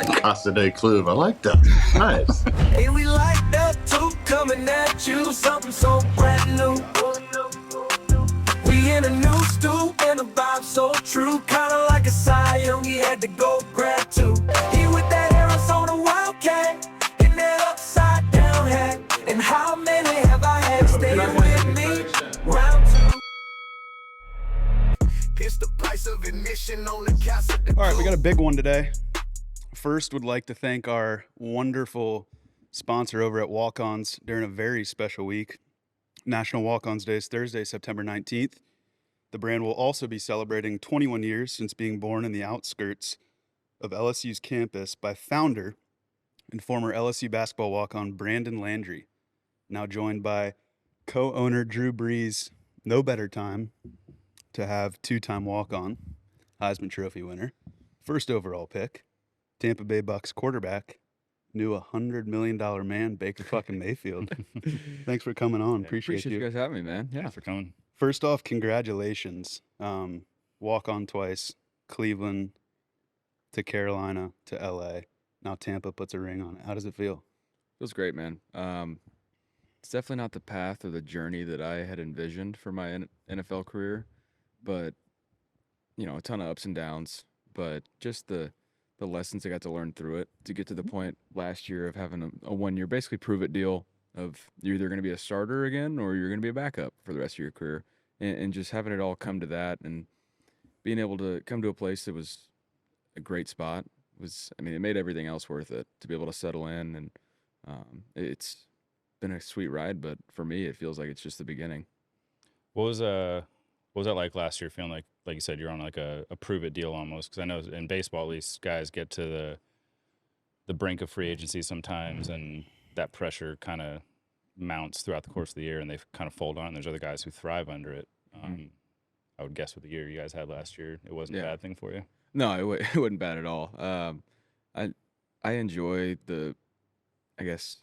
Casa De Klub. I like that. Nice. Hey, we like that too, coming at you, something so brand new. We in a new stew, and the vibe so true, kinda like a Cy Young, he had to go grab two. He with that Arizona Wildcat, in that upside down hat, and how many have I had staying with me? Round two. It's the price of admission on the Casa De Klub. All right, we got a big one today. First, would like to thank our wonderful sponsor over at Walk-Ons during a very special week. National Walk-Ons Day is Thursday, September 19th. The brand will also be celebrating 21 years since being born in the outskirts of LSU's campus by founder and former LSU basketball walk-on Brandon Landry, now joined by co-owner Drew Brees. No better time to have two-time walk-on, Heisman Trophy winner, first overall pick, Tampa Bay Bucs quarterback, new $100 million man, Baker fucking Mayfield. Thanks for coming on. Yeah, appreciate you guys having me, man. Yeah. Thanks for coming. First off, congratulations. Walk on twice, Cleveland to Carolina to LA. Now Tampa puts a ring on it. How does it feel? Feels great, man. It's definitely not the path or the journey that I had envisioned for my NFL career, but, you know, a ton of ups and downs, but just the lessons I got to learn through it to get to the point last year of having a 1 year, basically prove it deal of you're either going to be a starter again or you're going to be a backup for the rest of your career. And just having it all come to that and being able to come to a place that was a great spot it made everything else worth it to be able to settle in. And it's been a sweet ride, but for me, it feels like it's just the beginning. What was that like last year? Feeling like you said, you're on like a prove it deal almost. Because I know in baseball, at least, guys get to the brink of free agency sometimes, and that pressure kind of mounts throughout the course of the year, and they kind of fold on. There's other guys who thrive under it. I would guess with the year you guys had last year, it wasn't a bad thing for you. No, it wasn't bad at all. I enjoy I guess,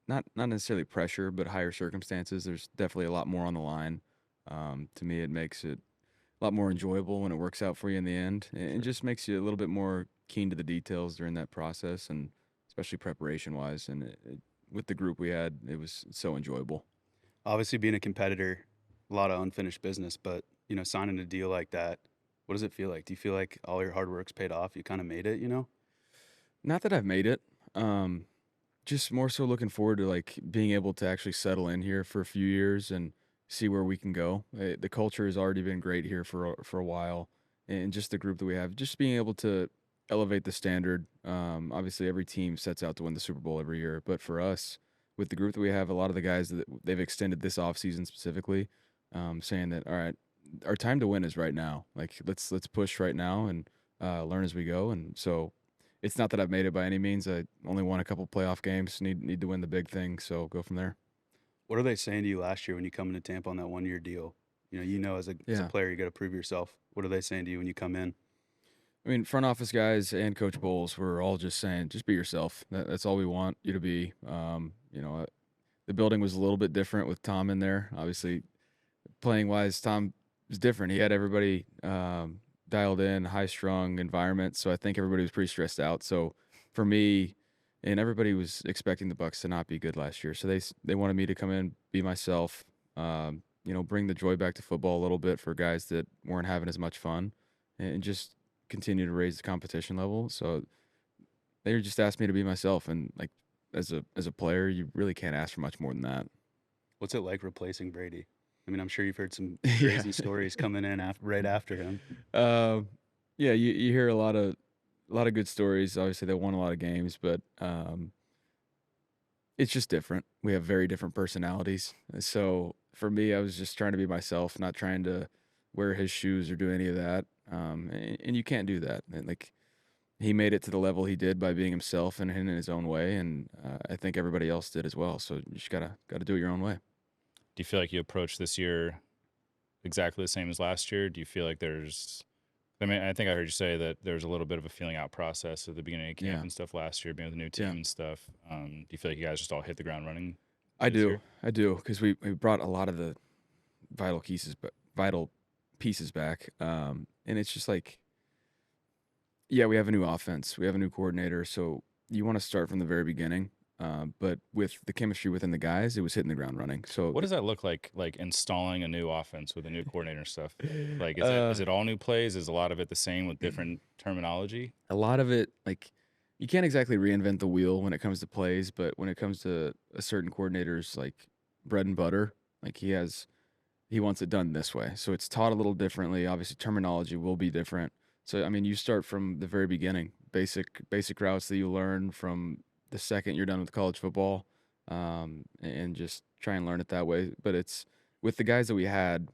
not necessarily pressure, but higher circumstances. There's definitely a lot more on the line. To me, it makes it a lot more enjoyable when it works out for you in the end. It just makes you a little bit more keen to the details during that process, and especially preparation-wise. And with the group we had, it was so enjoyable. Obviously, being a competitor, a lot of unfinished business, but, you know, signing a deal like that, what does it feel like? Do you feel like all your hard work's paid off? You kind of made it, you know? Not that I've made it. Just more so looking forward to like being able to actually settle in here for a few years and see where we can go. The culture has already been great here for a while, and just the group that we have, just being able to elevate the standard. Obviously, every team sets out to win the Super Bowl every year, but for us, with the group that we have, a lot of the guys that they've extended this offseason specifically, saying that, all right, our time to win is right now. Like let's push right now and learn as we go. And so it's not that I've made it by any means. I only won a couple playoff games. Need to win the big thing. So go from there. What are they saying to you last year when you come into Tampa on that 1 year deal? You know, as a player, you got to prove yourself. What are they saying to you when you come in? I mean, front office guys and Coach Bowles were all just saying, just be yourself. That's all we want you to be. You know, the building was a little bit different with Tom in there. Obviously, playing wise, Tom was different. He had everybody dialed in, high-strung environment, so I think everybody was pretty stressed out. So for me, and everybody was expecting the Bucs to not be good last year, so they wanted me to come in, be myself, you know, bring the joy back to football a little bit for guys that weren't having as much fun, and just continue to raise the competition level. So they just asked me to be myself, and like as a player, you really can't ask for much more than that. What's it like replacing Brady? I mean, I'm sure you've heard some crazy stories coming in right after him. Yeah, you hear a lot of good stories. Obviously, they won a lot of games, but it's just different. We have very different personalities. So for me, I was just trying to be myself, not trying to wear his shoes or do any of that. And you can't do that. And like he made it to the level he did by being himself and in his own way, and I think everybody else did as well. So you just gotta do it your own way. Do you feel like you approached this year exactly the same as last year? Do you feel like I think I heard you say that there was a little bit of a feeling out process at the beginning of camp and stuff last year, being with the new team and stuff. Do you feel like you guys just all hit the ground running? I do, because we brought a lot of the vital pieces back, and it's just like Yeah, we have a new offense. We have a new coordinator. So you want to start from the very beginning. But with the chemistry within the guys, it was hitting the ground running. So What does that look like installing a new offense with a new coordinator and stuff? Like, is Uh, it all new plays? Is a lot of it the same with different terminology? a lot of it, like, you can't exactly reinvent the wheel when it comes to plays, but when it comes to a certain coordinator's like bread and butter, like he wants it done this way. So it's taught a little differently. Obviously, terminology will be different. So I mean, you start from the very beginning, basic routes that you learn from the second you're done with college football, and just try and learn it that way. But it's with the guys that we had,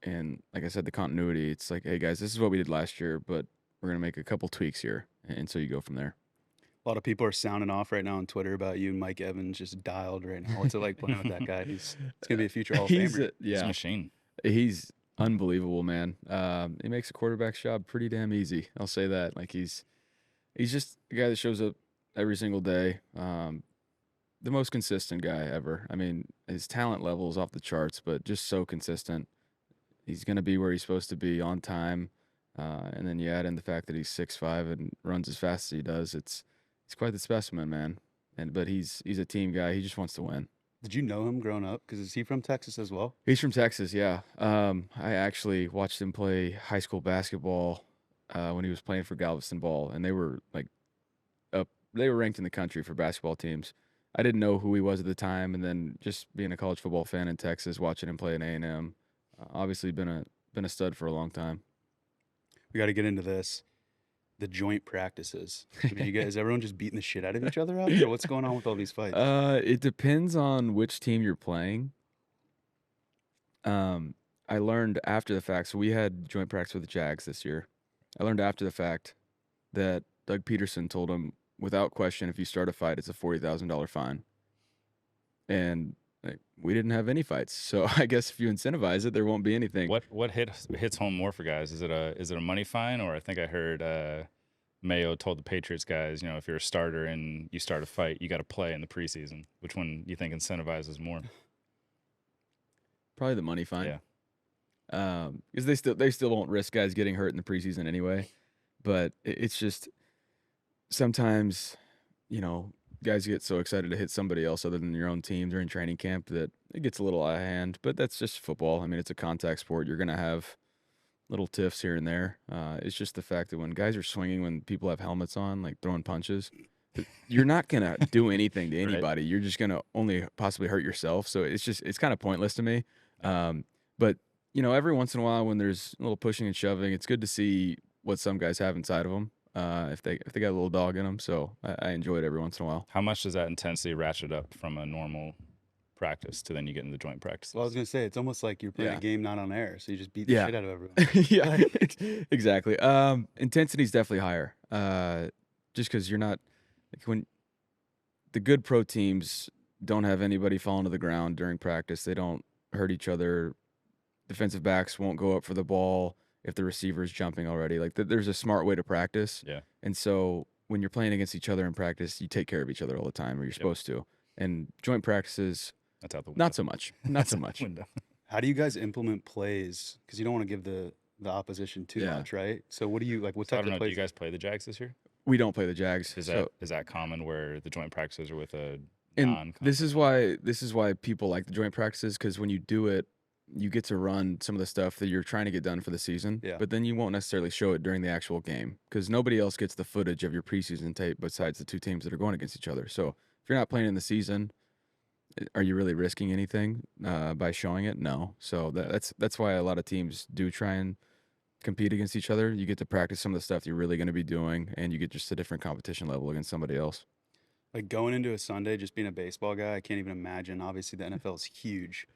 and like I said, the continuity. It's like, hey guys, this is what we did last year, but we're gonna make a couple tweaks here, and so you go from there. A lot of people are sounding off right now on Twitter about you. Mike Evans just dialed right now. What's it like playing with that guy? It's gonna be a future Hall of He's Famer. He's a yeah, machine. he's unbelievable, man. He makes a quarterback's job pretty damn easy. I'll say that. Like he's just a guy that shows up every single day. The most consistent guy ever. I mean, his talent level is off the charts, but just so consistent. He's going to be where he's supposed to be on time. And then you add in the fact that he's 6'5" and runs as fast as he does. He's quite the specimen, man. But he's a team guy. He just wants to win. Did you know him growing up? Because is he from Texas as well? He's from Texas, yeah. I actually watched him play high school basketball when he was playing for Galveston Ball, and they were like they were ranked in the country for basketball teams. I didn't know who he was at the time, and then just being a college football fan in Texas, watching him play in A&M, obviously been a stud for a long time. We got to get into this. The joint practices. I mean, is everyone just beating the shit out of each other out there? What's going on with all these fights? It depends on which team you're playing. I learned after the fact. So we had joint practice with the Jags this year. I learned after the fact that Doug Peterson told him, without question, if you start a fight, it's a $40,000 fine. And we didn't have any fights, so I guess if you incentivize it, there won't be anything. What hits home more for guys? Is it a money fine, or I think I heard Mayo told the Patriots guys, if you're a starter and you start a fight, you got to play in the preseason. Which one you think incentivizes more? Probably the money fine. Yeah. Because they still won't risk guys getting hurt in the preseason anyway. But it's just sometimes, guys get so excited to hit somebody else other than your own team during training camp that it gets a little out of hand. But that's just football. I mean, it's a contact sport. You're going to have little tiffs here and there. It's just the fact that when guys are swinging, when people have helmets on, like throwing punches, you're not going to do anything to anybody. Right. You're just going to only possibly hurt yourself. So it's kind of pointless to me. But, every once in a while when there's a little pushing and shoving, it's good to see what some guys have inside of them. If they got a little dog in them. So I enjoy it every once in a while. How much does that intensity ratchet up from a normal practice to then you get into the joint practice? Well, I was going to say, it's almost like you're playing a game not on air, so you just beat the shit out of everyone. Yeah, exactly. Intensity is definitely higher. Just because you're not, like, when the good pro teams don't have anybody falling to the ground during practice, they don't hurt each other. Defensive backs won't go up for the ball if the receiver's jumping already. Like, there's a smart way to practice. Yeah. And so when you're playing against each other in practice, you take care of each other all the time, or you're supposed to. And joint practices, that's out the window. Not so much. Not so much. How do you guys implement plays? Because you don't want to give the opposition too much, right? So what do you like? What type of plays? Do you guys play the Jags this year? We don't play the Jags. Is that common where the joint practices are with a non? This is why people like the joint practices, because when you do it, you get to run some of the stuff that you're trying to get done for the season. Yeah. But then you won't necessarily show it during the actual game because nobody else gets the footage of your preseason tape besides the two teams that are going against each other. So if you're not playing in the season, are you really risking anything by showing it? No. So that's why a lot of teams do try and compete against each other. You get to practice some of the stuff you're really going to be doing, and you get just a different competition level against somebody else. Like going into a Sunday, just being a baseball guy, I can't even imagine. Obviously, the NFL is huge.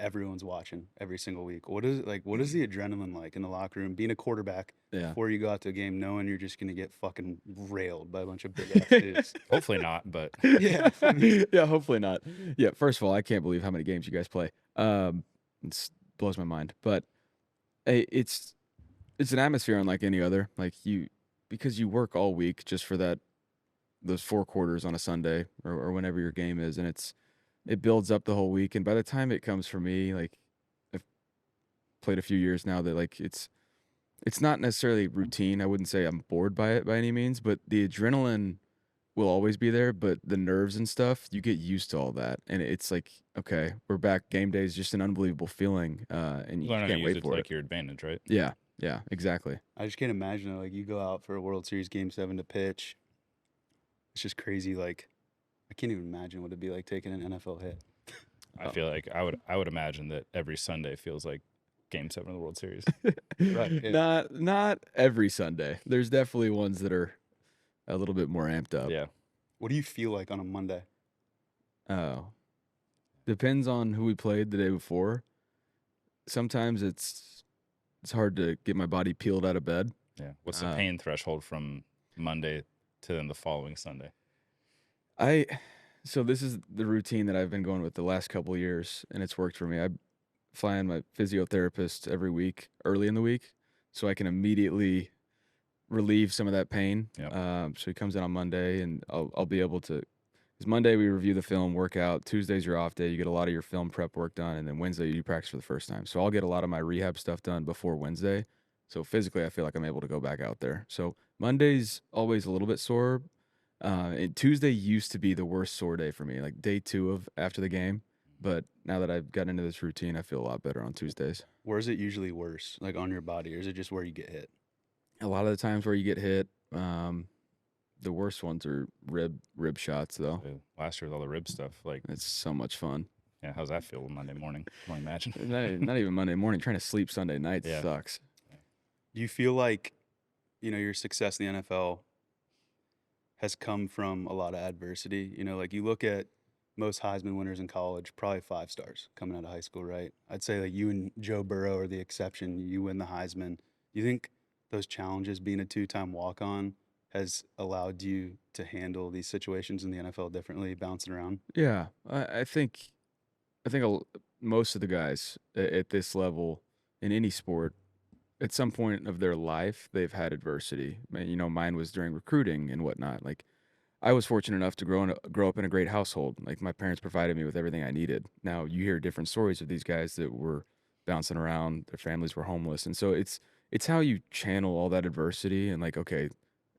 Everyone's watching every single week. What is the adrenaline like in the locker room, being a quarterback before you go out to a game, knowing you're just gonna get fucking railed by a bunch of big ass dudes? Hopefully not, but yeah, yeah, hopefully not. Yeah, first of all, I can't believe how many games you guys play. It blows my mind. But it's an atmosphere unlike any other. Like because you work all week just for those 4 quarters on a Sunday or whenever your game is, and it builds up the whole week. And by the time it comes for me, like, I've played a few years now, that like it's it's not necessarily routine. I wouldn't say I'm bored by it by any means, but the adrenaline will always be there, but the nerves and stuff, you get used to all that. And it's like, okay, we're back. Game day is just an unbelievable feeling, and you Learn how to can't use wait it to for like it. your advantage, right? Yeah, yeah, exactly. I just can't imagine it. Like, you go out for a World Series Game 7 to pitch. It's just crazy. Like, I can't even imagine what it'd be like taking an NFL hit. I feel like I would imagine that every Sunday feels like Game 7 of the World Series. Right, yeah. Not every Sunday. There's definitely ones that are a little bit more amped up. Yeah. What do you feel like on a Monday? Oh, depends on who we played the day before. Sometimes it's hard to get my body peeled out of bed. Yeah. What's the pain threshold from Monday to then the following Sunday? So this is the routine that I've been going with the last couple of years, and it's worked for me. I fly in my physiotherapist every week, early in the week, so I can immediately relieve some of that pain. Yep. So he comes in on Monday, and I'll be able to. Because Monday we review the film, work out. Tuesday's your off day. You get a lot of your film prep work done, and then Wednesday you practice for the first time. So I'll get a lot of my rehab stuff done before Wednesday. So physically, I feel like I'm able to go back out there. So Monday's always a little bit sore. And Tuesday used to be the worst sore day for me, like day 2 of after the game. But now that I've gotten into this routine, I feel a lot better on Tuesdays. Where is it usually worse? Like on your body, or is it just where you get hit? A lot of the times where you get hit, the worst ones are rib shots, though. Last year with all the rib stuff, like It's so much fun. yeah, how's that feel Monday morning? Can you imagine? Not even Monday morning. Trying to sleep Sunday night Yeah. sucks. Do you feel like, your success in the NFL has come from a lot of adversity? Like you look at most Heisman winners in college, probably 5 stars coming out of high school, right? I'd say like you and Joe Burrow are the exception. You win the Heisman. Do you think those challenges, being a 2-time walk-on, has allowed you to handle these situations in the NFL differently, bouncing around? Yeah, I think most of the guys at this level in any sport, at some point of their life, they've had adversity. Mine was during recruiting and whatnot. Like, I was fortunate enough to grow up in a great household. Like, my parents provided me with everything I needed. Now, you hear different stories of these guys that were bouncing around, their families were homeless. And so it's how you channel all that adversity and like, okay,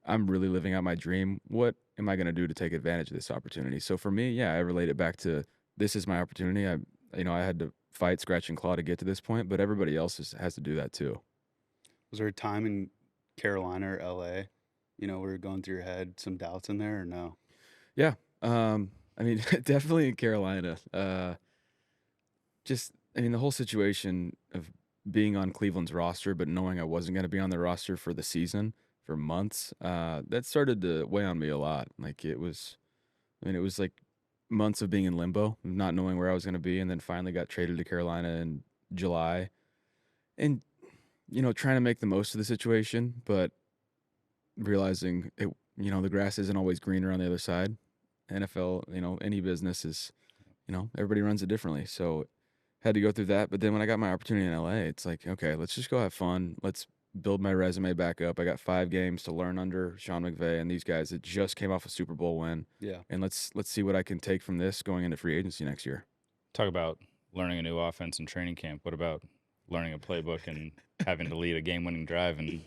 I'm really living out my dream. What am I going to do to take advantage of this opportunity? So for me, yeah, I relate it back to this is my opportunity. I had to fight, scratch, and claw to get to this point, but everybody else has to do that too. Was there a time in Carolina or LA, where you're going through your head, some doubts in there, or no? Yeah. Definitely in Carolina. The whole situation of being on Cleveland's roster, but knowing I wasn't going to be on the roster for the season for months, that started to weigh on me a lot. Like it was like months of being in limbo, not knowing where I was going to be, and then finally got traded to Carolina in July. And, trying to make the most of the situation, but realizing the grass isn't always greener on the other side. NFL, any business is, everybody runs it differently. So had to go through that. But then when I got my opportunity in LA, it's like, okay, let's just go have fun. Let's build my resume back up. I got 5 games to learn under Sean McVay and these guys that just came off a Super Bowl win. Yeah. And let's see what I can take from this going into free agency next year. Talk about learning a new offense in training camp. What about learning a playbook and having to lead a game-winning drive in,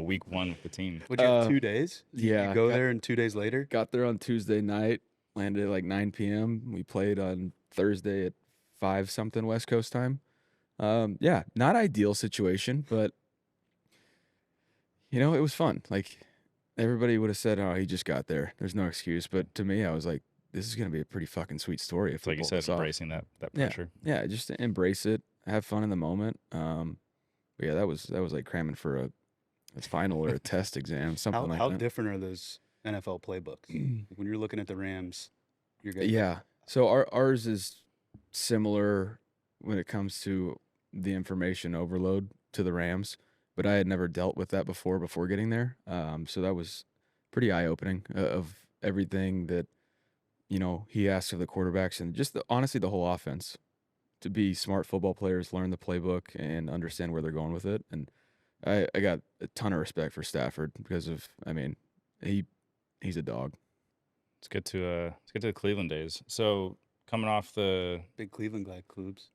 week 1 with the team? Would you have 2 days? Yeah. You go there and 2 days later? Got there on Tuesday night, landed at like 9 p.m. We played on Thursday at 5-something West Coast time. Yeah, not ideal situation, but it was fun. Like everybody would have said, "Oh, he just got there." There's no excuse, but to me, I was like, "This is gonna be a pretty fucking sweet story." If like you said, embracing that pressure. Yeah, just embrace it, have fun in the moment. But yeah, that was like cramming for a final or a test exam, something like How that. different are those NFL playbooks? When you're looking at the Rams, you're good. Yeah. So ours is similar when it comes to the information overload to the Rams, but I had never dealt with that before getting there. So that was pretty eye-opening of everything that, he asked of the quarterbacks and just honestly the whole offense to be smart football players, learn the playbook and understand where they're going with it. And I got a ton of respect for Stafford because of, he's a dog. Let's get to the Cleveland days. So coming off the Big Cleveland guy, Clubs.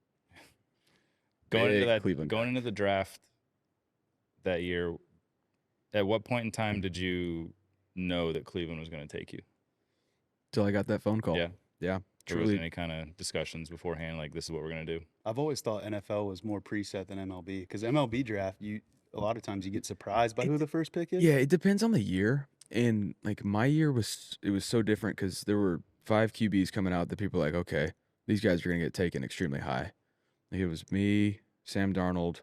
going Big into that Cleveland going guy. into the draft that year. At what point in time did you know that Cleveland was going to take you? Till I got that phone call. Yeah. Yeah. There was any kind of discussions beforehand, like this is what we're going to do? I've always thought NFL was more preset than MLB because MLB draft, a lot of times you get surprised by who the first pick is. Yeah, it depends on the year. And like my year was so different because there were 5 QBs coming out that people were like, okay, these guys are going to get taken extremely high. Like it was me, Sam Darnold,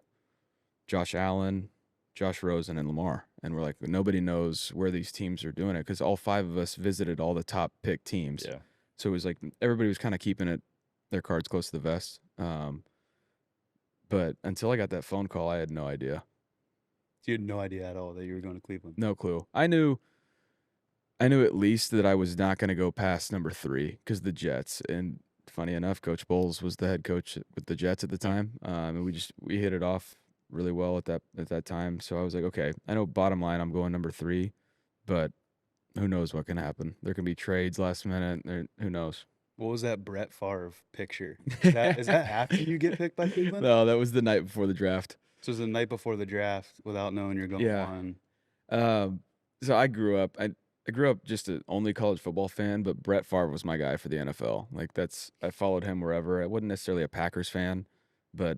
Josh Allen, Josh Rosen, and Lamar. And we're like, nobody knows where these teams are doing it because all 5 of us visited all the top pick teams. Yeah. So it was like everybody was kind of keeping their cards close to the vest. But until I got that phone call, I had no idea. So you had no idea at all that you were going to Cleveland? No clue. I knew at least that I was not going to go past number 3 because the Jets. And funny enough, Coach Bowles was the head coach with the Jets at the time. And we hit it off really well at that time. So I was like, okay, I know bottom line I'm going number 3, but who knows what can happen? There can be trades last minute. Who knows? What was that Brett Favre picture? Is that after you get picked by Cleveland? No, that was the night before the draft. So it was the night before the draft without knowing you're going on. So I grew up. I grew up just an only college football fan, but Brett Favre was my guy for the NFL. Like I followed him wherever. I wasn't necessarily a Packers fan, but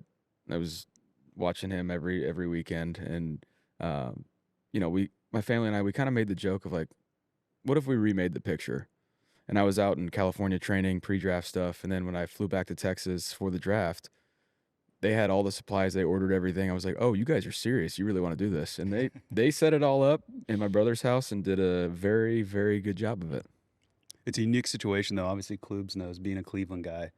I was watching him every weekend. And my family and I, we kind of made the joke of like, what if we remade the picture? And I was out in California training pre-draft stuff, and then when I flew back to Texas for the draft, they had all the supplies. They ordered everything. I was like, "Oh, you guys are serious. You really want to do this?" And they set it all up in my brother's house and did a very, very good job of it. It's a unique situation, though. Obviously, Klubs knows being a Cleveland guy.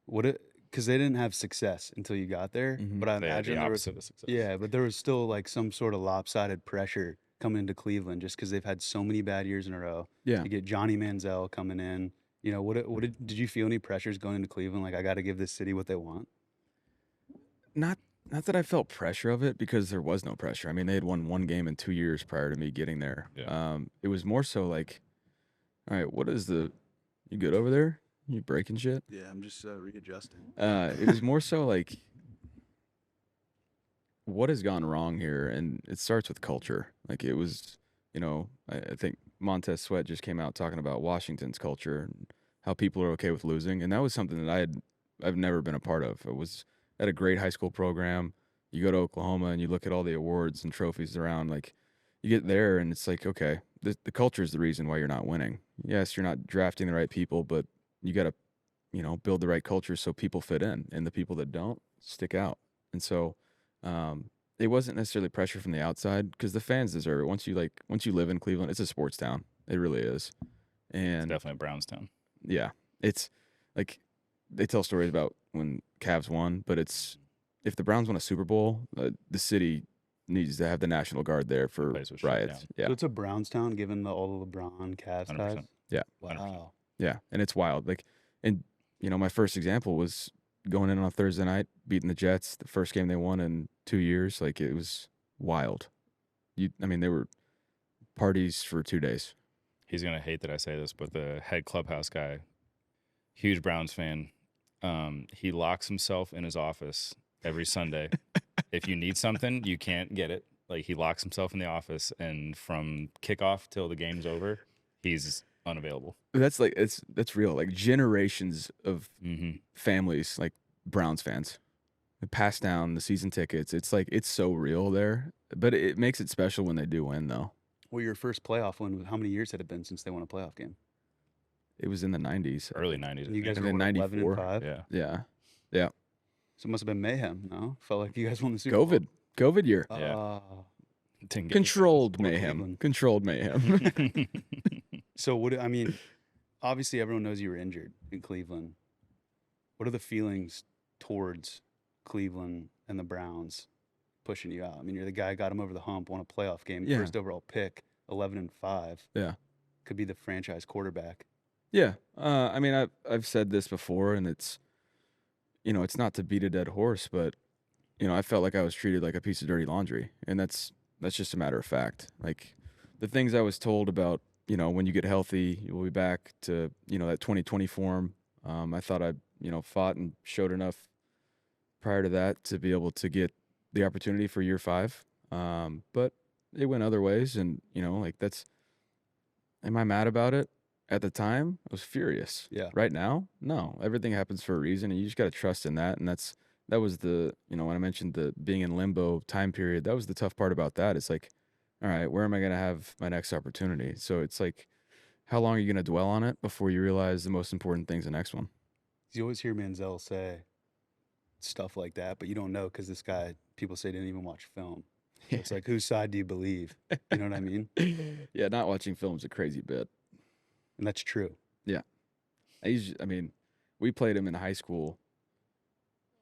Because they didn't have success until you got there. Mhm. But I They had imagine the there was opposite of success. yeah, but there was still like some sort of lopsided pressure coming into Cleveland just because they've had so many bad years in a row. Yeah. You get Johnny Manziel coming in. Did you feel any pressures going into Cleveland? Like I got to give this city what they want. Not that I felt pressure of it because there was no pressure. I mean, they had won 1 game in 2 years prior to me getting there. Yeah. It was more so like, all right, you good over there? You breaking shit? Yeah, I'm just readjusting. It was more so like, what has gone wrong here? And it starts with culture. Like it was, I think Montez Sweat just came out talking about Washington's culture and how people are okay with losing. And that was something that I've never been a part of. It was at a great high school program. You go to Oklahoma and you look at all the awards and trophies around, like you get there and it's like, okay, the culture is the reason why you're not winning. Yes, you're not drafting the right people, but you got to, build the right culture so people fit in and the people that don't stick out. And so, it wasn't necessarily pressure from the outside because the fans deserve it. Once you live in Cleveland, it's a sports town. It really is. And It's definitely a Browns town. yeah, it's like they tell stories about when Cavs won, but if the Browns won a Super Bowl, the city needs to have the National Guard there for Place was shut riots. down. Yeah. So it's a Browns town given all the LeBron Cavs 100%. ties. Yeah. 100%. Wow. Yeah, and it's wild. Like, and my first example was going in on a Thursday night, beating the Jets, the first game they won in 2 years. Like it was wild. They were parties for 2 days. He's gonna hate that I say this, but the head clubhouse guy, huge Browns fan, he locks himself in his office every Sunday. If you need something, you can't get it. Like he locks himself in the office, and from kickoff till the game's over, he's unavailable. That's real. Like generations of Mm-hmm. families, like Browns fans, pass down the season tickets. It's like it's so real there, but it makes it special when they do win, though. Well, your first playoff win, how many years had it been since they won a playoff game? It was in the 90s. Early 90s. You guys And were then what, 94? 11-5? Yeah. Yeah. So it must have been mayhem, no? Felt like you guys won the Super Bowl. COVID year. Yeah. Didn't get Controlled Poor mayhem. Cleveland. Controlled mayhem. So obviously everyone knows you were injured in Cleveland. What are the feelings towards Cleveland and the Browns pushing you out? I mean, you're the guy who got him over the hump, won a playoff game, Yeah. first overall pick, 11-5. Yeah. Could be the franchise quarterback. Yeah. I've said this before, and it's, it's not to beat a dead horse, but, I felt like I was treated like a piece of dirty laundry, and that's just a matter of fact. Like the things I was told about, when you get healthy, you'll be back to, that 2020 form. I thought I, fought and showed enough prior to that to be able to get the opportunity for year 5. But it went other ways, and like am I mad about it? At the time, I was furious. Yeah. Right now, no. Everything happens for a reason, and you just got to trust in that. And that was the when I mentioned the being in limbo time period. That was the tough part about that. It's like, all right, where am I going to have my next opportunity? So it's like, how long are you going to dwell on it before you realize the most important thing's the next one? You always hear Manziel say stuff like that, but you don't know because this guy, people say, didn't even watch film. So it's like, whose side do you believe? You know what I mean? Yeah, not watching film's a crazy bit. And that's true. Yeah. We played him in high school.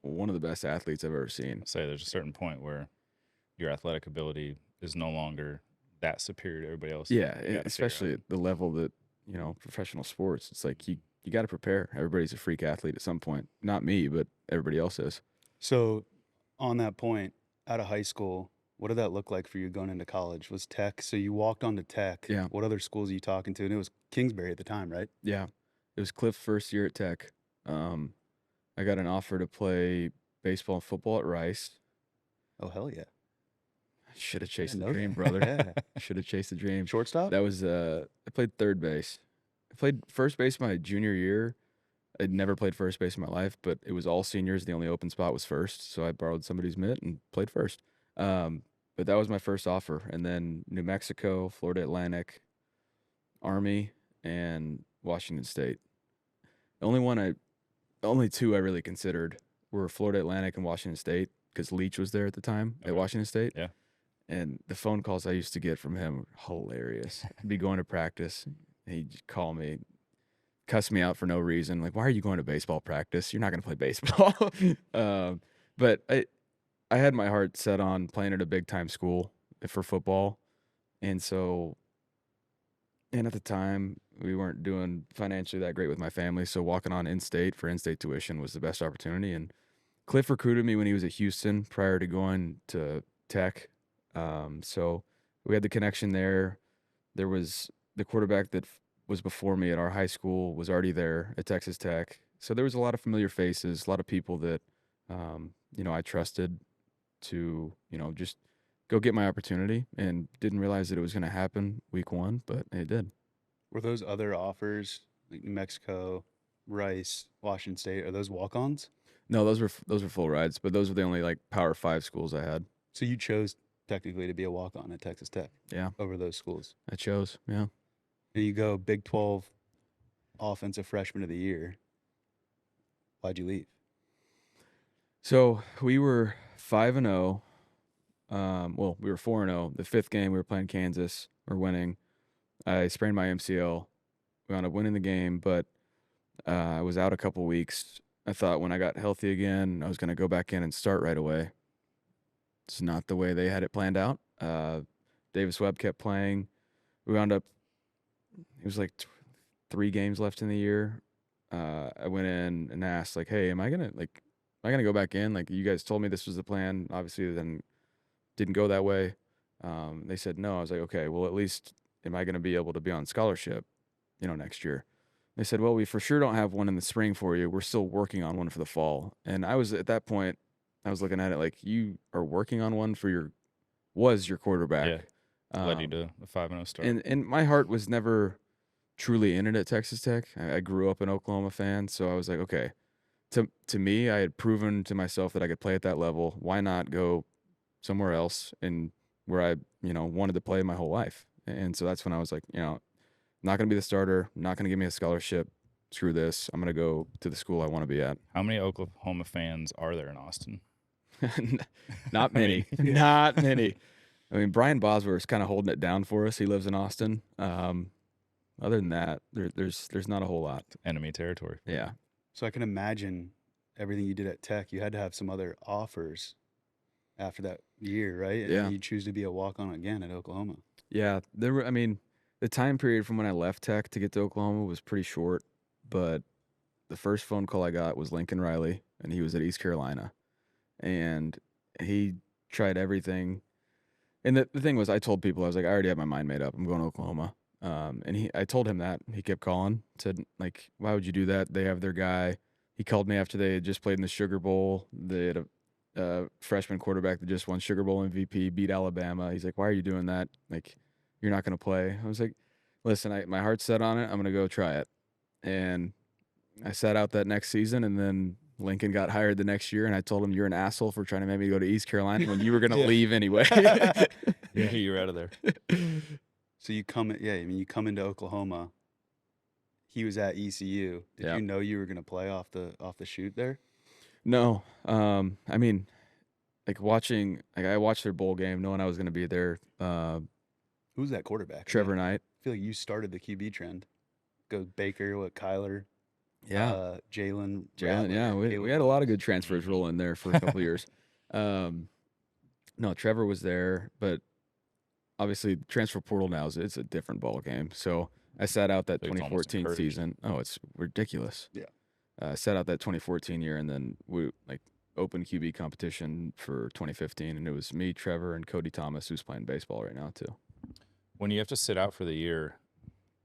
One of the best athletes I've ever seen. Say there's a certain point where your athletic ability is no longer that superior to everybody else. Yeah, especially at the level that, professional sports. It's like you got to prepare. Everybody's a freak athlete at some point. Not me, but everybody else is. So on that point, out of high school, what did that look like for you going into college? Was Tech? So you walked on to Tech. Yeah. What other schools are you talking to? And it was Kingsbury at the time, right? Yeah. It was Cliff's first year at Tech. I got an offer to play baseball and football at Rice. Oh, hell yeah. Should have chased the know dream, that. brother. Yeah. Should have chased the dream. Shortstop? That was I played third base. I played first base my junior year. I'd never played first base in my life, but it was all seniors. The only open spot was first, so I borrowed somebody's mitt and played first. But that was my first offer. And then New Mexico, Florida Atlantic, Army, and Washington State. The only two I really considered were Florida Atlantic and Washington State, because Leach was there at the time at Washington State. Yeah. And the phone calls I used to get from him were hilarious. I'd be going to practice. He'd call me, cuss me out for no reason. Like, why are you going to baseball practice? You're not going to play baseball. But I had my heart set on playing at a big-time school for football. And at the time, we weren't doing financially that great with my family. So walking on in-state for in-state tuition was the best opportunity. And Cliff recruited me when he was at Houston prior to going to Tech. So we had the connection there. There was the quarterback that was before me at our high school was already there at Texas Tech. So there was a lot of familiar faces, a lot of people that, I trusted to, just go get my opportunity, and didn't realize that it was going to happen week one, but it did. Were those other offers, like New Mexico, Rice, Washington State, are those walk-ons? No, those were full rides, but those were the only Power 5 schools I had. So you chose technically to be a walk-on at Texas Tech. Yeah. Over those schools. I chose, yeah. And you go Big 12 Offensive Freshman of the Year. Why'd you leave? So we were 5-0. We were 4-0. The fifth game, we were playing Kansas. We're winning. I sprained my MCL. We wound up winning the game, but I was out a couple weeks. I thought when I got healthy again, I was going to go back in and start right away. It's not the way they had it planned out. Davis Webb kept playing. We wound up, it was 3 games left in the year. I went in and asked, hey, am I going to go back in? You guys told me this was the plan. Obviously, then didn't go that way. They said no. I was like, okay, well, at least am I going to be able to be on scholarship, next year? They said, well, we for sure don't have one in the spring for you. We're still working on one for the fall. And I was, at that point, I was looking at it you are working on one for your quarterback. Yeah, led you to a 5-0 start. And my heart was never truly in it at Texas Tech. I grew up an Oklahoma fan, so I was like, okay, to me, I had proven to myself that I could play at that level. Why not go somewhere else and where I, wanted to play my whole life? And so that's when I was like, not going to be the starter, not going to give me a scholarship. Screw this. I'm going to go to the school I want to be at. How many Oklahoma fans are there in Austin? Not many. Not many. I mean, Brian Bosworth is kind of holding it down for us. He lives in Austin. Other than that, there's not a whole lot. Enemy territory. Yeah. So I can imagine everything you did at Tech, you had to have some other offers after that year, right? Yeah. And you choose to be a walk-on again at Oklahoma. Yeah. The time period from when I left Tech to get to Oklahoma was pretty short, but the first phone call I got was Lincoln Riley, and he was at East Carolina. And he tried everything. And the thing was, I told people, I was like, I already have my mind made up. I'm going to Oklahoma. And I told him that. He kept calling, said, why would you do that? They have their guy. He called me after they had just played in the Sugar Bowl. They had freshman quarterback that just won Sugar Bowl MVP, beat Alabama. He's like, why are you doing that? Like, you're not going to play. I was like, listen, my heart's set on it. I'm going to go try it. And I sat out that next season, and then Lincoln got hired the next year, and I told him, you're an asshole for trying to make me go to East Carolina when you were going to leave anyway. Yeah, you were out of there. So you come into Oklahoma. He was at ECU. Did you know you were going to play off the shoot there? No. I mean, I watched their bowl game knowing I was going to be there. Who's that quarterback? Trevor Knight. I feel like you started the QB trend. Go Baker, Kyler. Yeah. Jalen. Yeah. We had a lot of good transfers rolling there for a couple of years. No, Trevor was there, but obviously transfer portal now it's a different ball game. So I sat out that 2014 season. Oh, it's ridiculous. Yeah. Sat out that 2014 year, and then we open QB competition for 2015, and it was me, Trevor, and Cody Thomas, who's playing baseball right now too. When you have to sit out for the year,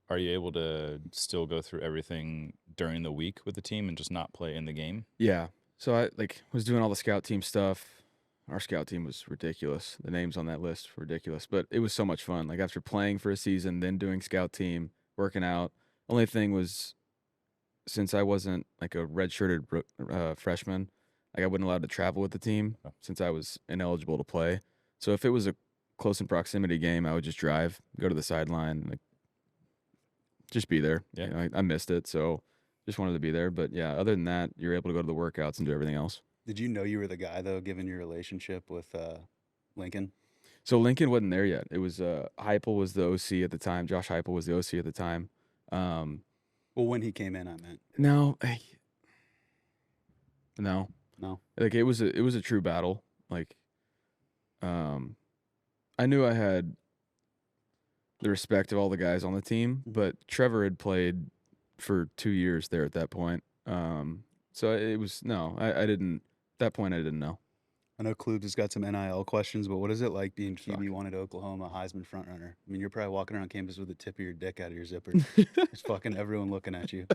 are you able to still go through everything during the week with the team and just not play in the game? Yeah. So I was doing all the scout team stuff. Our scout team was ridiculous. The names on that list were ridiculous, but it was so much fun. Like after playing for a season, then doing scout team, working out. Only thing was, since I wasn't like a redshirted freshman, like I wasn't allowed to travel with the team since I was ineligible to play. So if it was a close in proximity game, I would just drive, go to the sideline, like just be there. Yeah. You know, I missed it, so just wanted to be there. But yeah, other than that, you're able to go to the workouts and do everything else. Did you know you were the guy though, given your relationship with Lincoln? So Lincoln wasn't there yet. It was Heupel was the OC at the time. Josh Heupel was the OC at the time. Well, when he came in, I meant. No. Like it was a true battle. Like, I knew I had the respect of all the guys on the team, but Trevor had played for 2 years there at that point. So it was I didn't. At that point, I didn't know. I know Klubs has got some NIL questions, but what is it like being QB1 at Oklahoma, Heisman frontrunner? I mean, you're probably walking around campus with the tip of your dick out of your zipper. There's fucking everyone looking at you.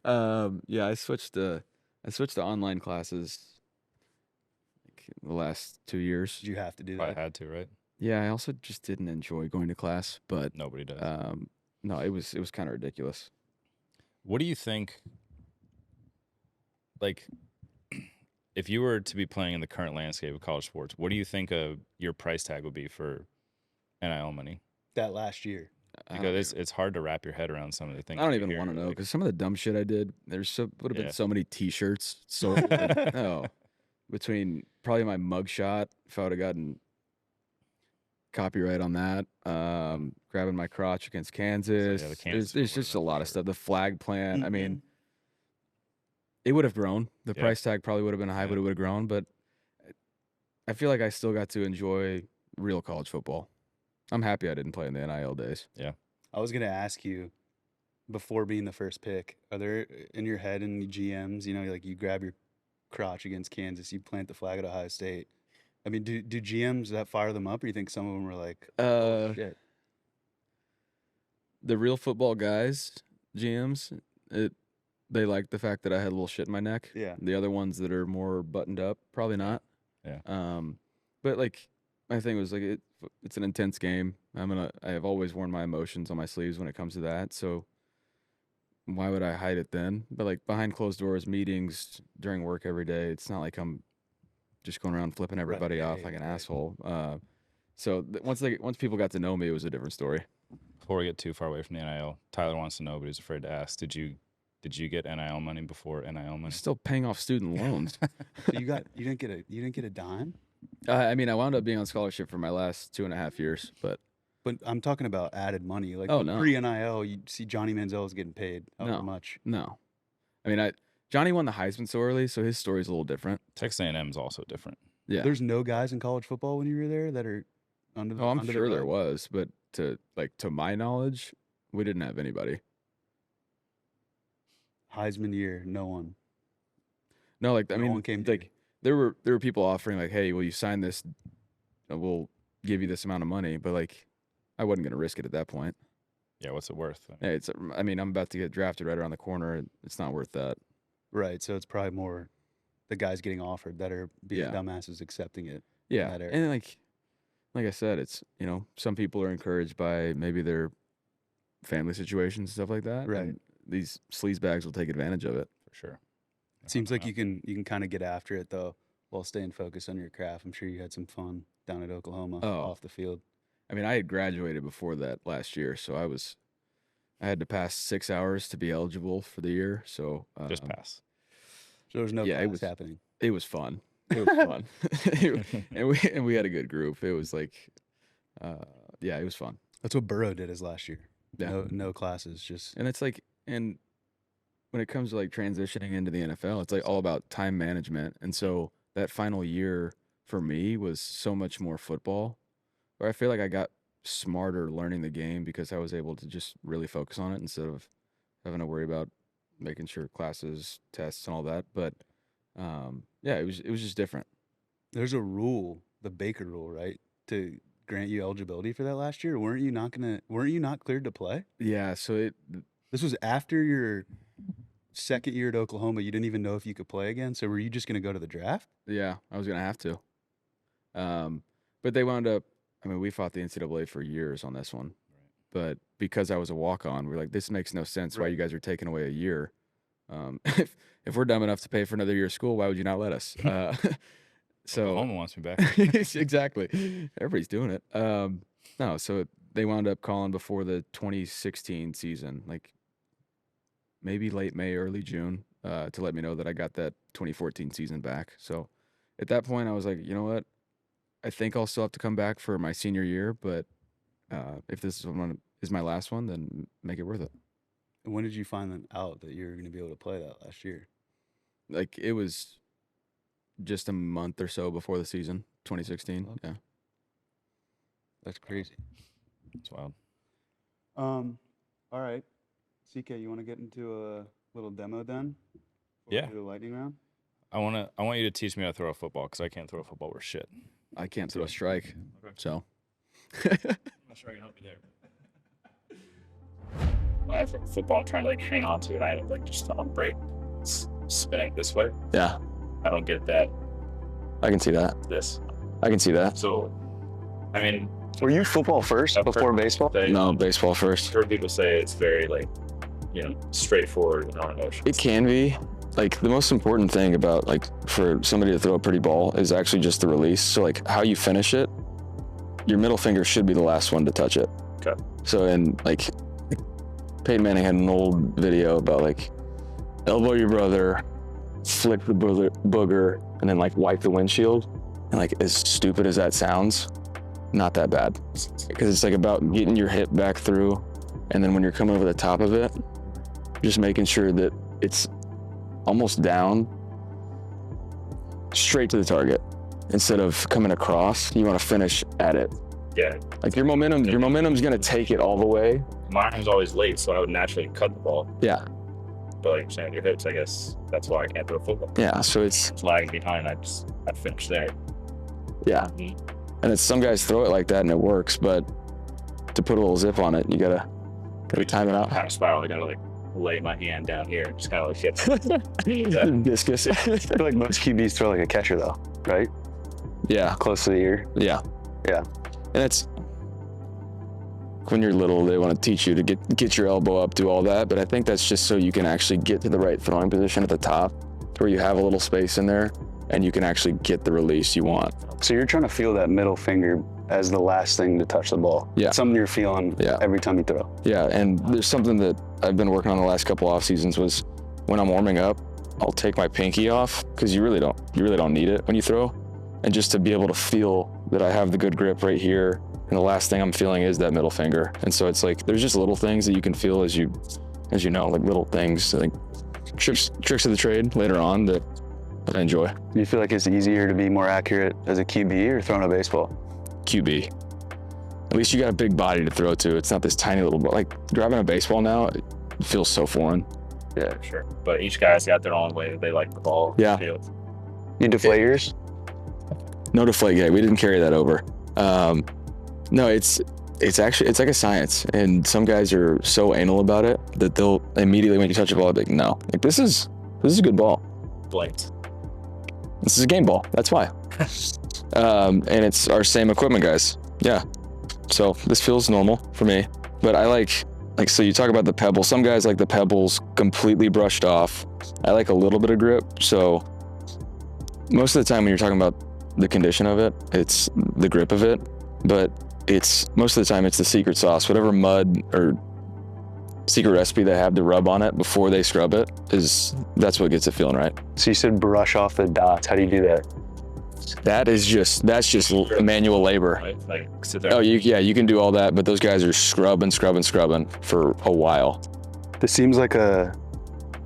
Yeah, I switched to online classes like the last 2 years. Did you have to do Probably that? had to, right? Yeah, I also just didn't enjoy going to class, but Nobody does. no, it was kind of ridiculous. What do you think, like, if you were to be playing in the current landscape of college sports, what do you think your price tag would be for NIL money? That last year. Because it's hard to wrap your head around some of the things. I don't even want to know, because some of the dumb shit I did, would have been so many T-shirts. So between probably my mugshot, if I would have gotten copyright on that, grabbing my crotch against Kansas. So, yeah, there's just a lot of stuff. The flag plant. I mean, it would have grown. The price tag probably would have been high, but it would have grown. But I feel like I still got to enjoy real college football. I'm happy I didn't play in the NIL days. Yeah. I was going to ask you, before being the first pick, are there in your head any GMs, like you grab your crotch against Kansas, you plant the flag at Ohio State? I mean, do GMs that fire them up, or you think some of them were like, oh, shit? The real football guys, GMs, they like the fact that I had a little shit in my neck. Yeah. The other ones that are more buttoned up, probably not. Yeah. But like my thing was like it's an intense game. I have always worn my emotions on my sleeves when it comes to that. So why would I hide it then? But like behind closed doors, meetings during work every day, it's not like I'm just going around flipping everybody off like an asshole. So once people got to know me, it was a different story. Before we get too far away from the NIL, Tyler wants to know, but he's afraid to ask. Did you get NIL money before NIL money? I'm still paying off student loans. So you didn't get a dime? I mean, I wound up being on scholarship for my last 2.5 years, but I'm talking about added money. Like no. Pre-NIL, you see Johnny Manziel is getting paid. How much? No. I mean, Johnny won the Heisman so early, so his story's a little different. Texas A&M is also different. Yeah. There's no guys in college football when you were there that are under the I'm sure there was, but to my knowledge, we didn't have anybody. Heisman year, no one. No, like No one came to like there were people offering like, hey, will you sign this? We'll give you this amount of money, but like I wasn't gonna risk it at that point. Yeah, what's it worth? Hey, I'm about to get drafted right around the corner. It's not worth that. Right, so it's probably more the guys getting offered that are being dumbasses accepting it. Yeah, that area. and like I said, it's, you know, some people are encouraged by maybe their family situations and stuff like that. Right. And these sleazebags will take advantage of it. For sure. It seems like you can kind of get after it though while staying focused on your craft. I'm sure you had some fun down at Oklahoma off the field. I mean, I had graduated before that last year, so I had to pass 6 hours to be eligible for the year. So just pass. So there was no class happening. It was fun. It was fun. and we had a good group. It was like, it was fun. That's what Burrow did his last year. Yeah. No classes, just. And it's like, and when it comes to like transitioning into the NFL, it's like all about time management. And so that final year for me was so much more football, where I feel like I got smarter learning the game because I was able to just really focus on it instead of having to worry about making sure classes, tests, and all that. But it was just different. There's a rule, the Baker rule, right, to grant you eligibility for that last year. Weren't you not cleared to play? Yeah. So this was after your second year at Oklahoma. You didn't even know if you could play again. So were you just going to go to the draft? Yeah, I was going to have to. But they wound up. I mean, we fought the NCAA for years on this one, but because I was a walk-on, we're like, this makes no sense. Why you guys are taking away a year? If we're dumb enough to pay for another year of school, why would you not let us? So Oklahoma wants me back. Exactly. Everybody's doing it. No, so they wound up calling before the 2016 season, like maybe late May, early June, to let me know that I got that 2014 season back. So at that point, I was like, you know what? I think I'll still have to come back for my senior year, but if this is my last one, then make it worth it. And when did you find out that you were going to be able to play that last year? Like, it was just a month or so before the season, 2016. Okay. Yeah. That's crazy. It's wild. All right. CK, you want to get into a little demo then? Yeah. Do the lightning round? I want you to teach me how to throw a football because I can't throw a football worth shit. I can't throw a strike. Okay. So. I'm not sure I can help you there. I have a football, I'm trying to like hang on to it. I like just on break. It's spinning this way. Yeah. I don't get that. I can see that. This. I can see that. So, I mean. Were you football first before baseball? No, baseball first. I've heard people say it's very like, straightforward and non-emotional. It can be. Like, the most important thing about, like, for somebody to throw a pretty ball is actually just the release. So, like, how you finish it, your middle finger should be the last one to touch it. Okay. So, like, Peyton Manning had an old video about, like, elbow your brother, flick the booger, and then, like, wipe the windshield. And, like, as stupid as that sounds, not that bad. Because it's, like, about getting your hip back through, and then when you're coming over the top of it, just making sure that it's almost down, straight to the target. Instead of coming across, you want to finish at it. Yeah. Like your momentum's gonna take it all the way. Mine was always late, so I would naturally cut the ball. Yeah. But like you're saying, your hips, I guess that's why I can't throw football. Yeah, so it's lagging behind. I finish there. Yeah. Mm-hmm. And it's some guys throw it like that and it works, but to put a little zip on it, you gotta time it out. Half spiral, I gotta like lay my hand down here and just kind of like hit discus. I feel like most QBs throw like a catcher though, right? Yeah. Close to the ear. Yeah. Yeah. And it's when you're little, they want to teach you to get your elbow up, do all that. But I think that's just so you can actually get to the right throwing position at the top, where you have a little space in there and you can actually get the release you want. So you're trying to feel that middle finger as the last thing to touch the ball. Yeah. Something you're feeling every time you throw. Yeah, and there's something that I've been working on the last couple off seasons was when I'm warming up, I'll take my pinky off because you really don't need it when you throw. And just to be able to feel that I have the good grip right here, and the last thing I'm feeling is that middle finger. And so it's like there's just little things that you can feel as you know, like little things, like tricks of the trade later on that I enjoy. Do you feel like it's easier to be more accurate as a QB or throwing a baseball? QB. At least you got a big body to throw to. It's not this tiny little ball. Like grabbing a baseball now, it feels so foreign. Yeah, sure. But each guy's got their own way that they like the ball. Yeah. Field. You deflate yours? No deflate yet. We didn't carry that over. No, it's like a science. And some guys are so anal about it that they'll immediately, when you touch a ball, be like, no, like this is a good ball. Blinked. This is a game ball. That's why. And it's our same equipment guys. Yeah. So this feels normal for me. But I like, so you talk about the pebbles. Some guys like the pebbles completely brushed off. I like a little bit of grip. So most of the time when you're talking about the condition of it, it's the grip of it. But it's most of the time it's the secret sauce. Whatever mud or secret recipe they have to rub on it before they scrub it that's what gets it feeling right. So you said brush off the dots. How do you do that? That's just manual labor. Right? Like sit there. Oh, you can do all that, but those guys are scrubbing for a while. This seems like a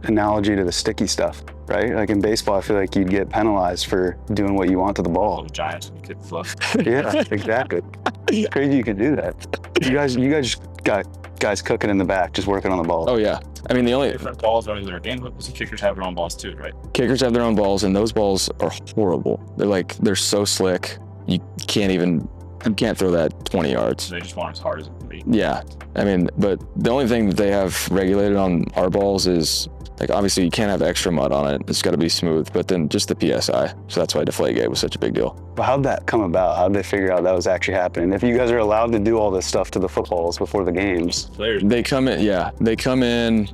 analogy to the sticky stuff, right? Like in baseball, I feel like you'd get penalized for doing what you want to the ball. Little Giants kid fluff. Yeah, exactly. It's crazy you can do that. You guys got guys cooking in the back, just working on the ball. Oh yeah. I mean, the only Different balls are their game, but the kickers have their own balls too, right? kickers have their own balls, and those balls are horrible. They're so slick. You can't throw that 20 yards. So they just want it as hard as it can be. Yeah. I mean, but the only thing that they have regulated on our balls is, like, obviously you can't have extra mud on it. It's got to be smooth, but then just the PSI. So that's why Deflategate was such a big deal. But how'd that come about? How'd they figure out that was actually happening? If you guys are allowed to do all this stuff to the footballs before the games. Players. They come in,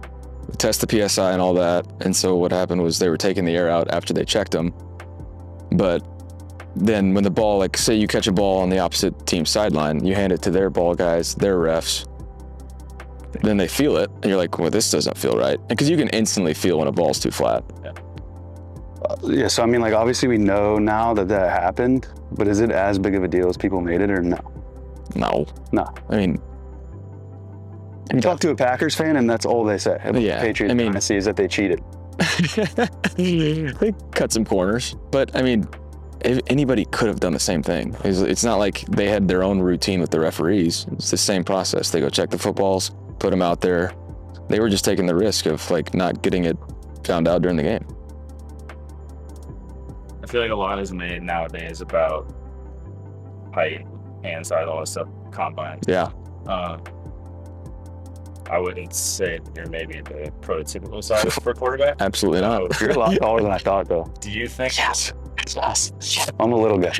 test the PSI and all that. And so what happened was they were taking the air out after they checked them. But then when the ball, like say you catch a ball on the opposite team sideline, you hand it to their ball guys, their refs, then they feel it, and you're like, well, this doesn't feel right. Because you can instantly feel when a ball's too flat. Yeah, so I mean, like, obviously we know now that happened, but is it as big of a deal as people made it, or no? No. I mean, You talk to a Packers fan, and that's all they say about Yeah, the Patriots I mean- dynasty is that they cheated. they cut some corners, but I mean, if anybody could have done the same thing. It's not like they had their own routine with the referees. It's the same process. They go check the footballs, put them out there. They were just taking the risk of like not getting it found out during the game. I feel like a lot is made nowadays about height, hand size, all this stuff, combine. Yeah. I wouldn't say you're maybe the prototypical size for a quarterback. Absolutely not. You're a lot taller than I thought, though. Do you think? Yes. I'm a little guy.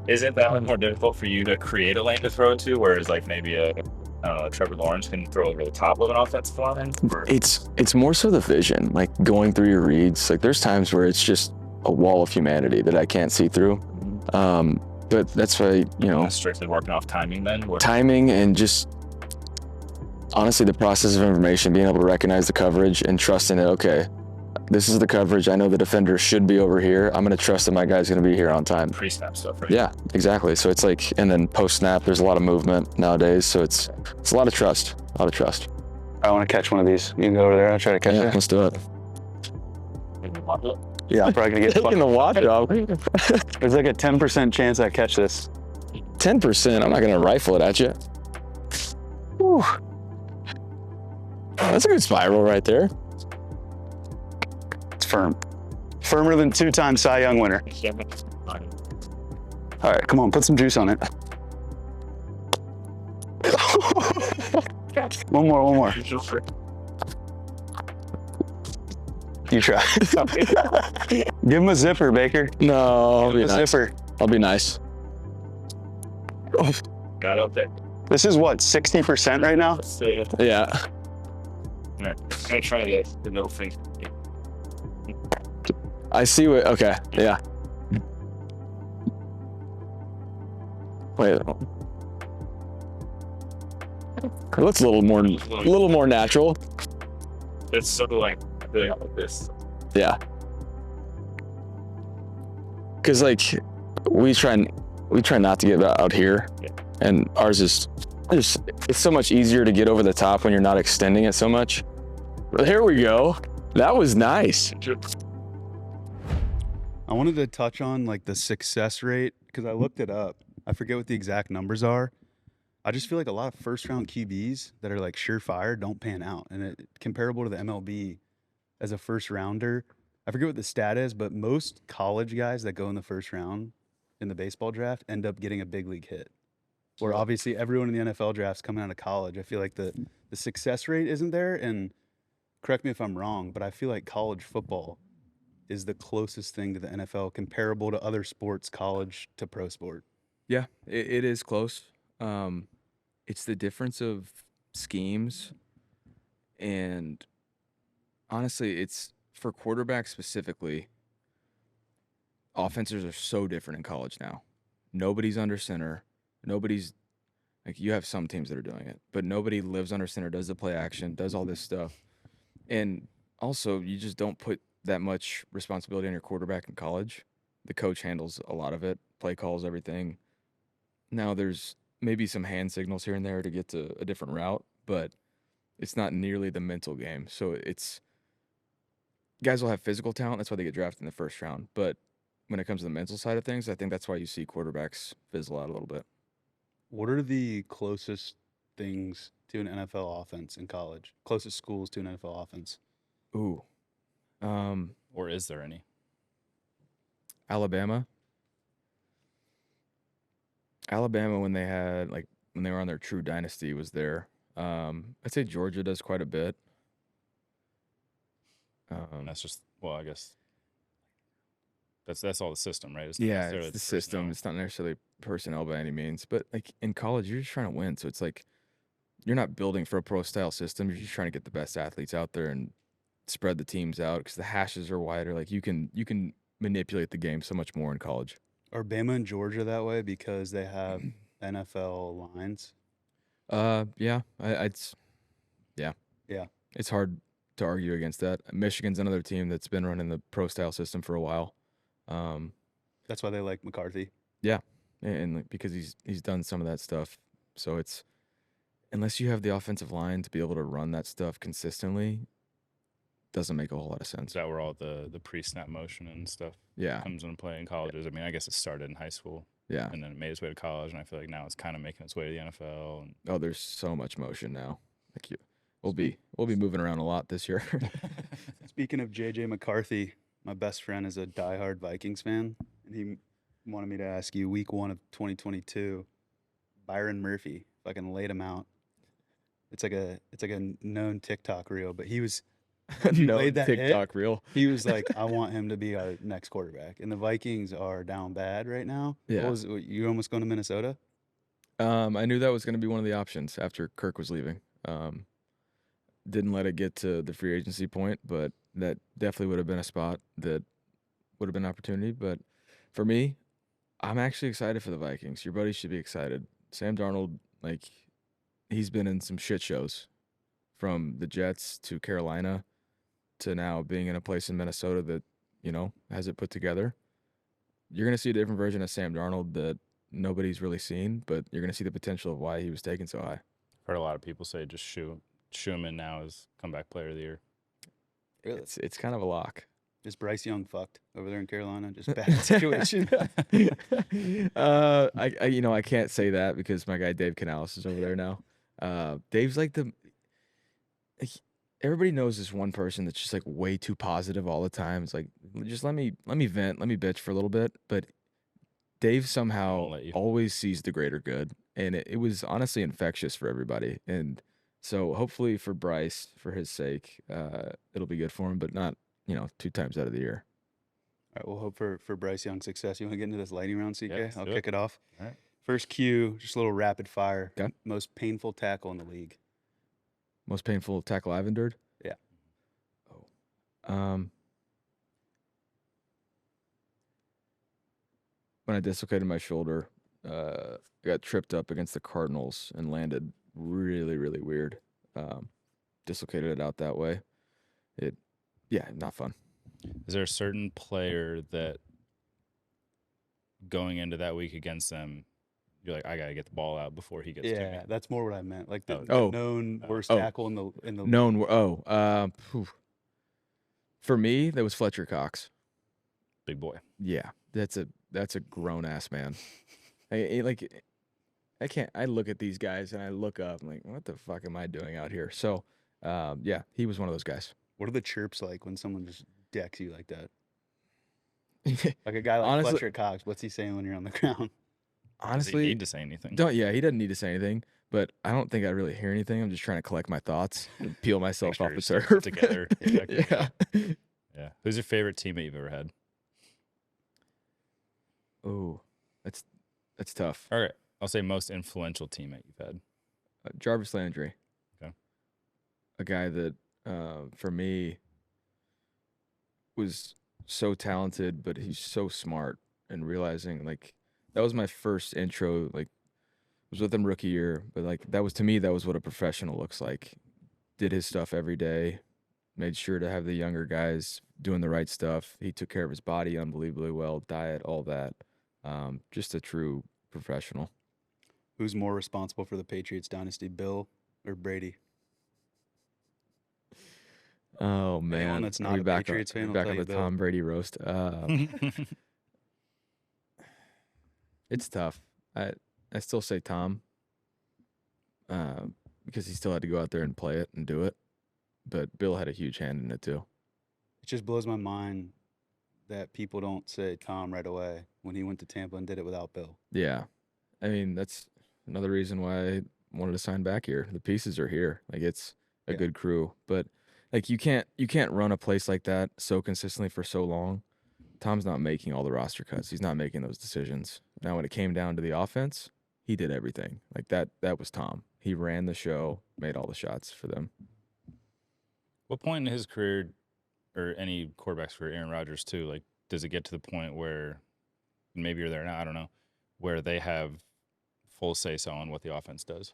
Isn't that one more difficult for you to create a lane to throw into, whereas like maybe Trevor Lawrence can throw over the top of an offensive line? It's more so the vision, like going through your reads. Like there's times where it's just a wall of humanity that I can't see through. But that's why, Strictly working off timing then? timing and just honestly the process of information, being able to recognize the coverage and trusting that, okay, this is the coverage. I know the defender should be over here. I'm going to trust that my guy's going to be here on time. Pre-snap stuff, right? Yeah, exactly. So it's like, and then post-snap, there's a lot of movement nowadays. So it's a lot of trust, I want to catch one of these. You can go over there. I'll try to catch Yeah, it. let's do it. Yeah, I'm probably going to get Taking the watch off. There's like a 10% chance I catch this. 10%, I'm not going to rifle it at you. Whew. That's a good spiral right there. It's firm. Firmer than 2-time Cy Young winner. All right, come on, put some juice on it. One more. You try. Give him a zipper, Baker. No, I'll be A nice. zipper. I'll be nice. Got up there. This is what, 60% right now? Let's see. Yeah. I'm gonna try the middle finger. I see what, okay, yeah. Wait. It looks a little more natural. It's sort of like feeling like this. Yeah. Cause like we try not to get out here, Yeah. and ours is just, it's so much easier to get over the top when you're not extending it so much. But here we go. That was nice. I wanted to touch on like the success rate because I looked it up. I forget what the exact numbers are. I just feel like a lot of first round QBs that are like surefire don't pan out, and it comparable to the MLB as a first rounder. I forget what the stat is, but most college guys that go in the first round in the baseball draft end up getting a big league hit. Where obviously everyone in the NFL draft's coming out of college. I feel like the success rate isn't there, and correct me if I'm wrong, but I feel like college football is the closest thing to the NFL comparable to other sports, college to pro sport? Yeah, it is close. It's the difference of schemes, and honestly, it's for quarterbacks specifically. Offenses are so different in college now. Nobody's under center. Nobody's like, you have some teams that are doing it, but nobody lives under center, does the play action, does all this stuff. And also, you just don't put that much responsibility on your quarterback in college. The coach handles a lot of it, play calls, everything. Now there's maybe some hand signals here and there to get to a different route, but it's not nearly the mental game. So it's guys will have physical talent. That's why they get drafted in the first round. But when it comes to the mental side of things, I think that's why you see quarterbacks fizzle out a little bit. What are the closest things to an NFL offense in college? Closest schools to an NFL offense? Ooh. Or is there any? Alabama, when they were on their true dynasty, was there. I'd say Georgia does quite a bit. That's just, well, I guess that's all the system, right? It's Yeah, it's the system. It's not necessarily personnel by any means, but like in college, you're just trying to win. So it's like you're not building for a pro style system. You're just trying to get the best athletes out there and spread the teams out because the hashes are wider. Like you can manipulate the game so much more in college. Are Bama and Georgia that way because they have NFL lines? Yeah, Yeah. It's hard to argue against that. Michigan's another team that's been running the pro style system for a while. That's why they like McCarthy. Yeah, and like, because he's done some of that stuff. So it's unless you have the offensive line to be able to run that stuff consistently, doesn't make a whole lot of sense. Is that where all the pre-snap motion and stuff comes into play in colleges? I mean, I guess it started in high school. Yeah. And then it made its way to college, and I feel like now it's kind of making its way to the NFL. And Oh, there's so much motion now. Like we'll be moving around a lot this year. Speaking of JJ McCarthy, my best friend is a diehard Vikings fan, and he wanted me to ask you, week 1 of 2022, Byron Murphy, if I can laid him out. It's like a known TikTok reel, but he was No laid that TikTok hit, reel. He was like, I want him to be our next quarterback. And the Vikings are down bad right now. Yeah. You almost going to Minnesota? I knew that was going to be one of the options after Kirk was leaving. Didn't let it get to the free agency point, but that definitely would have been a spot that would have been an opportunity. But for me, I'm actually excited for the Vikings. Your buddy should be excited. Sam Darnold, like, he's been in some shit shows from the Jets to Carolina to now being in a place in Minnesota that, has it put together. You're going to see a different version of Sam Darnold that nobody's really seen, but you're going to see the potential of why he was taken so high. heard a lot of people say just shoe him in now as comeback player of the year. Really? It's kind of a lock. Is Bryce Young fucked over there in Carolina? Just bad situation. I can't say that because my guy Dave Canales is over there now. Dave's like everybody knows this one person that's just like way too positive all the time. It's like, just let me vent, let me bitch for a little bit. But Dave somehow always sees the greater good, and it was honestly infectious for everybody. And so hopefully for Bryce, for his sake, it'll be good for him, but not 2 times out of the year. All right, we'll hope for Bryce Young's success. You want to get into this lightning round, CK? Yeah, I'll do kick it off. All right. First cue, just a little rapid fire. Okay. Most painful tackle in the league. Most painful tackle I've endured? Yeah. When I dislocated my shoulder, I got tripped up against the Cardinals and landed really, really weird. Dislocated it out that way. Not fun. Is there a certain player that going into that week against them, you're like, I gotta get the ball out before he gets to me? Yeah, that's more what I meant. Like the Oh. known worst tackle in the Known. For me, that was Fletcher Cox. Big boy. Yeah, that's a grown ass man. I can't. I look at these guys and I look up. I'm like, what the fuck am I doing out here? So, he was one of those guys. What are the chirps like when someone just decks you like that? Like a guy like Honestly, Fletcher Cox, what's he saying when you're on the ground? Does he honestly, need to say anything? he doesn't need to say anything. But I don't think I really hear anything. I'm just trying to collect my thoughts and peel myself Make off the sure you're turf. together. Yeah. Yeah. Yeah. Who's your favorite teammate you've ever had? Oh, that's tough. All right. I'll say most influential teammate you've had. Jarvis Landry. Okay. A guy that, for me, was so talented, but he's so smart, and realizing, like, that was my first intro, like, was with him rookie year, but, like, that was, to me, that was what a professional looks like. Did his stuff every day, made sure to have the younger guys doing the right stuff. He took care of his body unbelievably well, diet, all that. Just a true professional. Who's more responsible for the Patriots dynasty, Bill or Brady? Oh man, Anyone that's not a Patriots fan will back tell on you the Bill. Tom Brady roast. It's tough. I still say Tom, because he still had to go out there and play it and do it. But Bill had a huge hand in it too. It just blows my mind that people don't say Tom right away when he went to Tampa and did it without Bill. Yeah, I mean that's another reason why I wanted to sign back here. The pieces are here. Like, it's a good crew, but like you can't run a place like that so consistently for so long. Tom's not making all the roster cuts. He's not making those decisions. Now, when it came down to the offense, he did everything. Like that was Tom. He ran the show, made all the shots for them. What point in his career, or any quarterback's career, Aaron Rodgers too, like, does it get to the point where, maybe you're there now, I don't know, where they have full say-so on what the offense does?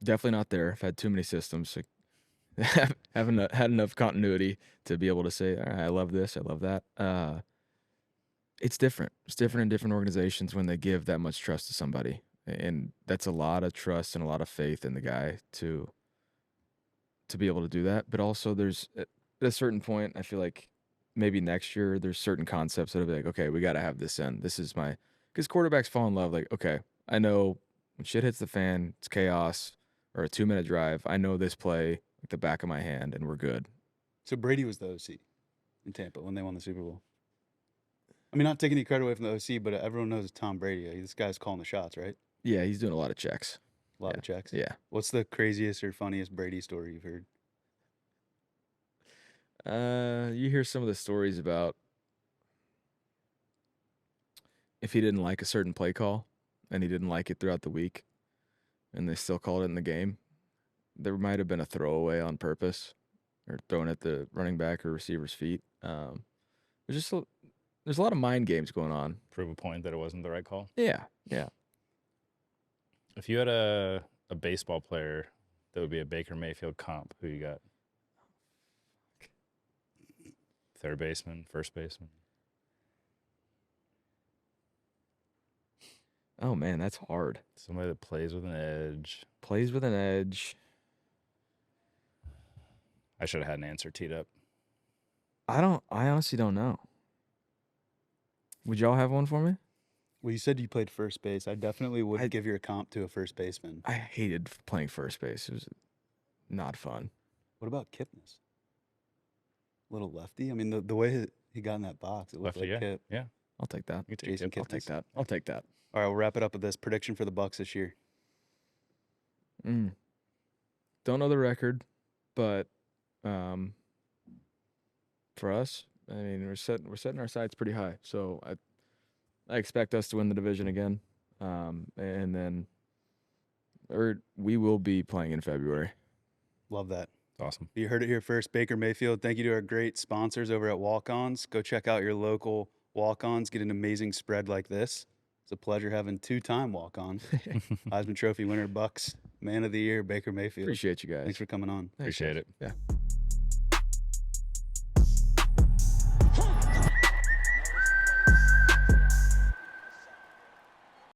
Definitely not there. I've had too many systems. Like, haven't had enough continuity to be able to say, all right, I love this, I love that. It's different. It's different in different organizations when they give that much trust to somebody. And that's a lot of trust and a lot of faith in the guy to be able to do that. But also, there's at a certain point, I feel like maybe next year there's certain concepts that are like, okay, we got to have this in. This is because quarterbacks fall in love. Like, okay, I know when shit hits the fan, it's chaos or a 2-minute drive. I know this play like the back of my hand, and we're good. So Brady was the OC in Tampa when they won the Super Bowl. I mean, not taking any credit away from the OC, but everyone knows it's Tom Brady. This guy's calling the shots, right? Yeah, he's doing a lot of checks. A lot of checks. Yeah. What's the craziest or funniest Brady story you've heard? You hear some of the stories about if he didn't like a certain play call and he didn't like it throughout the week and they still called it in the game, there might have been a throwaway on purpose or thrown at the running back or receiver's feet. There's a lot of mind games going on. Prove a point that it wasn't the right call? Yeah. If you had a baseball player that would be a Baker Mayfield comp, who you got? Third baseman, first baseman? Oh, man, that's hard. Somebody that plays with an edge. Plays with an edge. I should have had an answer teed up. I honestly don't know. Would y'all have one for me? Well, you said you played first base. I definitely would give your comp to a first baseman. I hated playing first base. It was not fun. What about Kipnis? Little lefty? I mean, the way he got in that box, it looked Lefty, like Kip. Yeah. I'll take that. You take Jason Kip. Kipnis. I'll take that. All right, we'll wrap it up with this prediction for the Bucs this year. Don't know the record, but for us, I mean, we're setting our sights pretty high. So I expect us to win the division again, and then we will be playing in February. Love that. Awesome. You heard it here first. Baker Mayfield. Thank you to our great sponsors over at Walk-Ons. Go check out your local Walk-Ons. Get an amazing spread like this. It's a pleasure having 2-time Walk-On. Heisman Trophy winner, Bucs Man of the Year, Baker Mayfield. Appreciate you guys. Thanks for coming on. Appreciate it. Yeah.